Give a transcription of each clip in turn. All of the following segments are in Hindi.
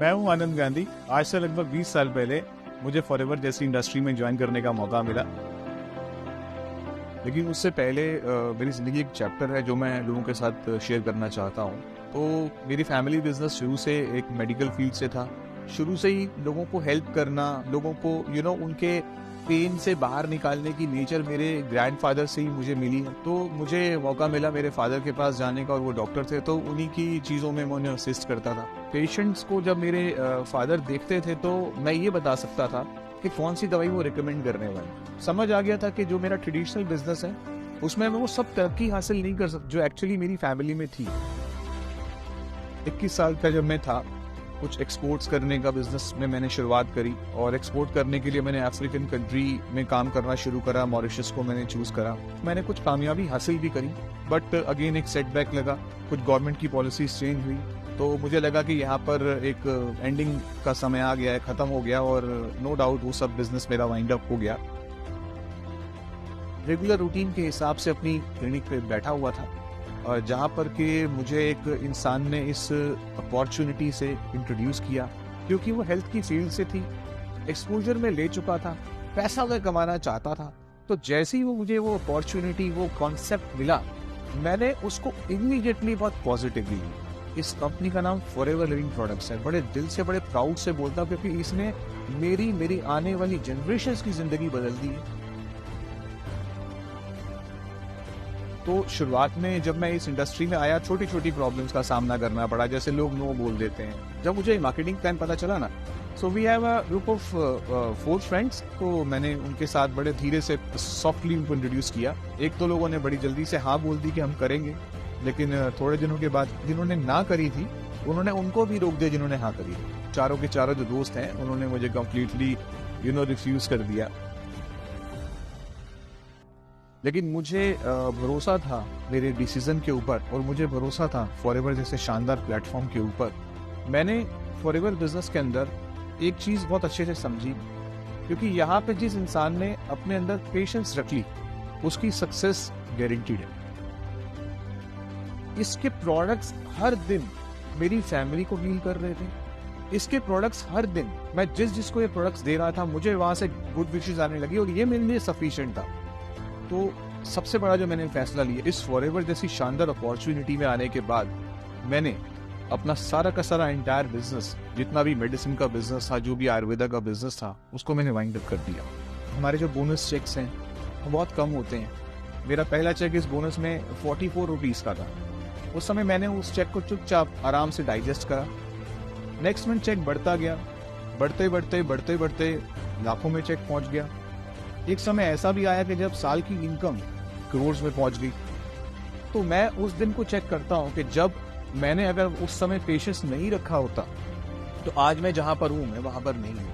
मैं हूं आनंद गांधी। आज से लगभग 20 साल पहले मुझे फॉरएवर जैसी इंडस्ट्री में ज्वाइन करने का मौका मिला। लेकिन उससे पहले मेरी ज़िंदगी एक चैप्टर है जो मैं लोगों के साथ शेयर करना चाहता हूँ। तो मेरी फैमिली बिजनेस शुरू से एक मेडिकल फील्ड से था। शुरू से ही लोगों को हेल्प करना, लोगों को उनके पेन से बाहर निकालने की नेचर मेरे ग्रैंडफादर से ही मुझे मिली। तो मुझे मौका मिला मेरे फादर के पास जाने का, और वो डॉक्टर थे, तो उन्हीं की चीज़ों में मैं उन्हें असिस्ट करता था। पेशेंट्स को जब मेरे फादर देखते थे तो मैं ये बता सकता था कि कौन सी दवाई वो रिकमेंड करने वाले। समझ आ गया था कि जो मेरा ट्रेडिशनल बिजनेस है उसमें मैं वो सब तरक्की हासिल नहीं कर सकता जो एक्चुअली मेरी फैमिली में थी। 21 साल का जब मैं था, कुछ एक्सपोर्ट्स करने का बिजनेस में मैंने शुरुआत करी, और एक्सपोर्ट करने के लिए मैंने अफ्रीकन कंट्री में काम करना शुरू करा। मॉरिशस को मैंने चूज करा। मैंने कुछ कामयाबी हासिल भी करी, बट अगेन एक सेटबैक लगा। कुछ गवर्नमेंट की पॉलिसीज चेंज हुई, तो मुझे लगा कि यहाँ पर एक एंडिंग का समय आ गया है, खत्म हो गया, और नो डाउट वो सब बिजनेस मेरा वाइंड अप हो गया। रेगुलर रूटीन के हिसाब से अपनी क्लिनिक पे बैठा हुआ था, और जहाँ पर कि मुझे एक इंसान ने इस अपॉर्चुनिटी से इंट्रोड्यूस किया, क्योंकि वो हेल्थ की फील्ड से थी, एक्सपोजर में ले चुका था, पैसा मैं कमाना चाहता था। तो जैसे ही मुझे वो अपॉर्चुनिटी, वो कॉन्सेप्ट मिला, मैंने उसको इमीडिएटली बहुत पॉजिटिवली लिया। इस कंपनी का नाम फॉरएवर लिविंग प्रोडक्ट्स है। बड़े दिल से, बड़े प्राउड से बोलता हूँ, क्योंकि इसने मेरी आने वाली जनरेशंस की जिंदगी बदल दी है। तो शुरुआत में जब मैं इस इंडस्ट्री में आया, छोटी छोटी प्रॉब्लम्स का सामना करना पड़ा, जैसे लोग नो बोल देते हैं। जब मुझे मार्केटिंग प्लान पता चला ना, so we have a group of 4 friends, तो मैंने उनके साथ बड़े धीरे से सॉफ्टली उनको इंट्रोड्यूस किया। एक तो लोगों ने बड़ी जल्दी से हाँ बोल दी कि हम करेंगे, लेकिन थोड़े दिनों के बाद जिन्होंने ना करी थी, उन्होंने उनको भी रोक दिया जिन्होंने हाँ करी थी। चारों के चारों जो दोस्त हैं, उन्होंने मुझे कम्प्लीटली रिफ्यूज कर दिया। लेकिन मुझे भरोसा था मेरे डिसीजन के ऊपर, और मुझे भरोसा था फॉरएवर जैसे शानदार प्लेटफॉर्म के ऊपर। मैंने फॉरएवर बिजनेस के अंदर एक चीज़ बहुत अच्छे से समझी, क्योंकि यहाँ पे जिस इंसान ने अपने अंदर पेशेंस रख ली, उसकी सक्सेस गारंटीड है। इसके प्रोडक्ट्स हर दिन मेरी फैमिली को हील कर रहे थे। इसके प्रोडक्ट्स हर दिन, मैं जिसको ये प्रोडक्ट्स दे रहा था, मुझे वहां से गुड विशेस आने लगी, और ये मेरे लिए सफिशिएंट था। तो सबसे बड़ा जो मैंने फैसला लिया, इस फॉरएवर जैसी शानदार अपॉर्चुनिटी में आने के बाद, मैंने अपना सारा का सारा एंटायर बिजनेस, जितना भी मेडिसिन का बिजनेस था, जो भी आयुर्वेदा का बिजनेस था, उसको मैंने वाइंड अप कर दिया। हमारे जो बोनस चेक्स हैं वो बहुत कम होते हैं। मेरा पहला चेक इस बोनस में 44 रुपीज़ का था। उस समय मैंने उस चेक को चुपचाप आराम से डाइजेस्ट करा। नेक्स्ट मंथ चेक बढ़ता गया, बढ़ते बढ़ते लाखों में चेक पहुंच गया। एक समय ऐसा भी आया कि जब साल की इनकम करोड़ में पहुंच गई। तो मैं उस दिन को चेक करता हूं कि जब मैंने अगर उस समय पेशेंस नहीं रखा होता, तो आज मैं जहां पर हूं, मैं वहां पर नहीं हूं।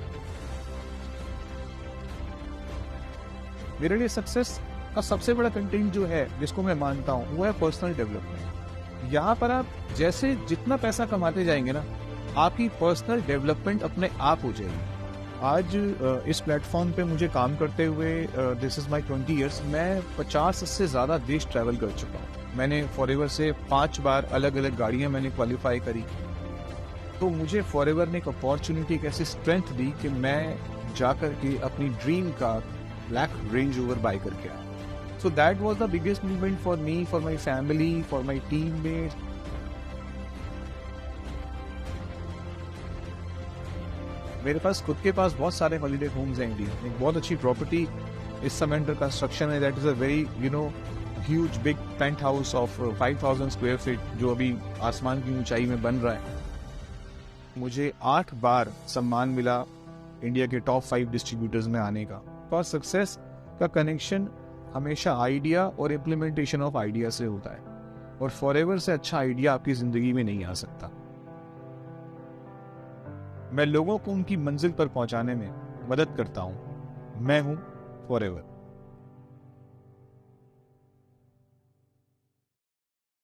मेरे लिए सक्सेस का सबसे बड़ा कंटेंट जो है, जिसको मैं मानता हूं, वो है पर्सनल डेवलपमेंट। यहाँ पर आप जैसे जितना पैसा कमाते जाएंगे ना, आपकी पर्सनल डेवलपमेंट अपने आप हो जाएगी। आज इस प्लेटफॉर्म पे मुझे काम करते हुए दिस इज माय 20 इयर्स। मैं 50 से ज़्यादा देश ट्रैवल कर चुका हूँ। मैंने फॉरएवर से 5 बार अलग अलग गाड़ियाँ मैंने क्वालिफाई करी। तो मुझे फॉरएवर ने एक अपॉर्चुनिटी, एक ऐसी स्ट्रेंथ दी कि मैं जाकर के अपनी dream car black Range Rover buy करके आया। So that was the biggest movement for me, for my family, for my teammates. मेरे पास खुद के पास बहुत सारे हॉलीडे होम्स हैं इंडिया में। एक बहुत अच्छी प्रॉपर्टी इस समय अंडर कंस्ट्रक्शन है। That is a very huge big penthouse of 5000 square feet, जो अभी आसमान की ऊंचाई में बन रहा है। मुझे 8 बार सम्मान मिला इंडिया के टॉप 5 डिस्ट्रीब्यूटर्स में आने का। और सक्सेस का कनेक्शन हमेशा आइडिया और इम्प्लीमेंटेशन ऑफ आइडिया से होता है, और फॉरएवर से अच्छा आइडिया आपकी जिंदगी में नहीं आ सकता। मैं लोगों को उनकी मंजिल पर पहुंचाने में मदद करता हूं। मैं हूं फॉरएवर।